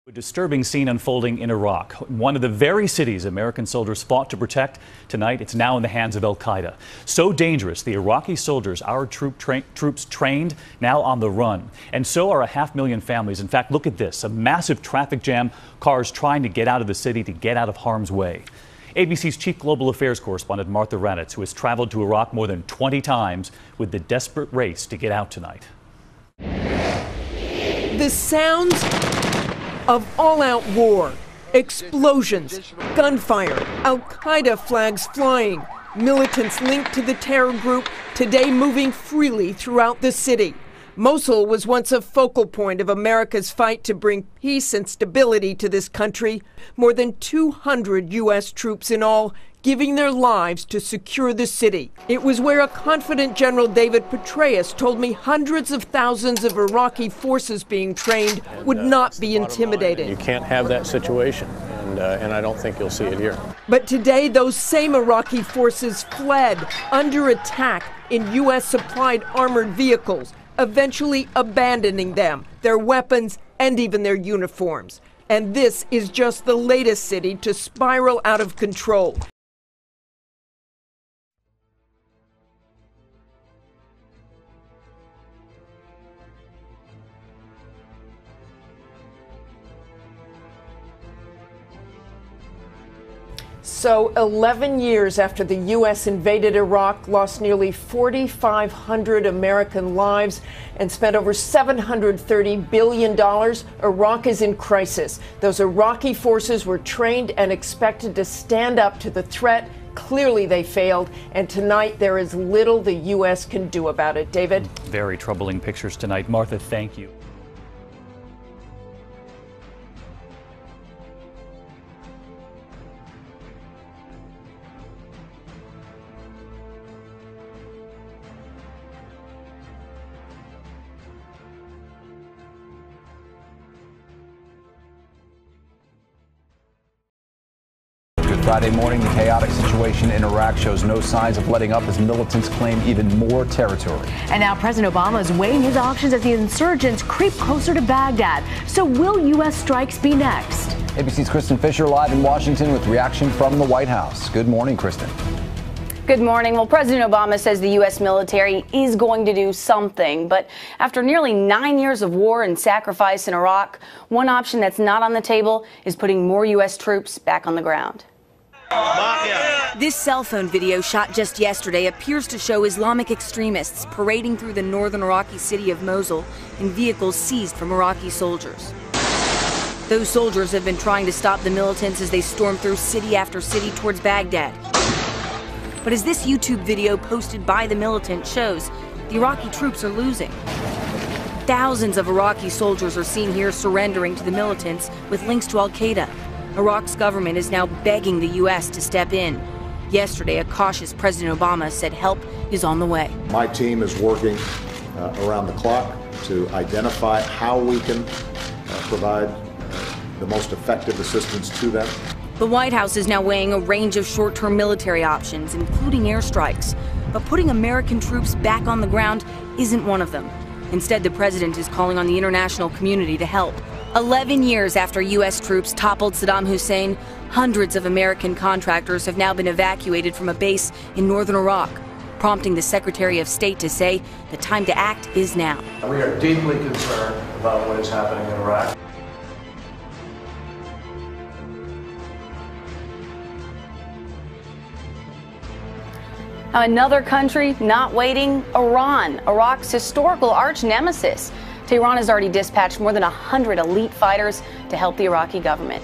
A disturbing scene unfolding in Iraq, one of the very cities American soldiers fought to protect. Tonight, it's now in the hands of al-Qaeda. So dangerous, the Iraqi soldiers our troops trained, now on the run. And so are 500,000 families. In fact, look at this, a massive traffic jam, cars trying to get out of the city, to get out of harm's way. ABC's chief global affairs correspondent Martha Raddatz, who has traveled to Iraq more than 20 times with the desperate race to get out tonight. The sounds of all-out war, explosions, gunfire, al-Qaeda flags flying, militants linked to the terror group today moving freely throughout the city. Mosul was once a focal point of America's fight to bring peace and stability to this country. More than 200 U.S. troops in all, giving their lives to secure the city. It was where a confident General David Petraeus told me hundreds of thousands of Iraqi forces being trained would not be intimidated. You can't have that situation, and I don't think you'll see it here. But today, those same Iraqi forces fled under attack in U.S.-supplied armored vehicles, eventually abandoning them, their weapons, and even their uniforms. And this is just the latest city to spiral out of control. So 11 years after the U.S. invaded Iraq, lost nearly 4,500 American lives, and spent over $730 billion, Iraq is in crisis. Those Iraqi forces were trained and expected to stand up to the threat. Clearly they failed, and tonight there is little the U.S. can do about it. David? Very troubling pictures tonight. Martha, thank you. Friday morning, the chaotic situation in Iraq shows no signs of letting up as militants claim even more territory. And now President Obama is weighing his options as the insurgents creep closer to Baghdad. So will U.S. strikes be next? ABC's Kristen Fisher live in Washington with reaction from the White House. Good morning, Kristen. Good morning. Well, President Obama says the U.S. military is going to do something. But after nearly 9 years of war and sacrifice in Iraq, one option that's not on the table is putting more U.S. troops back on the ground. This cell phone video shot just yesterday appears to show Islamic extremists parading through the northern Iraqi city of Mosul in vehicles seized from Iraqi soldiers. Those soldiers have been trying to stop the militants as they storm through city after city towards Baghdad. But as this YouTube video posted by the militant shows, the Iraqi troops are losing. Thousands of Iraqi soldiers are seen here surrendering to the militants with links to al-Qaeda. Iraq's government is now begging the U.S. to step in. Yesterday, a cautious President Obama said help is on the way. My team is working around the clock to identify how we can provide the most effective assistance to them. The White House is now weighing a range of short-term military options, including airstrikes. But putting American troops back on the ground isn't one of them. Instead, the president is calling on the international community to help. 11 years after U.S. troops toppled Saddam Hussein, hundreds of American contractors have now been evacuated from a base in northern Iraq, prompting the Secretary of State to say the time to act is now. We are deeply concerned about what is happening in Iraq. Another country not waiting, Iran, Iraq's historical arch nemesis. Tehran has already dispatched more than 100 elite fighters to help the Iraqi government.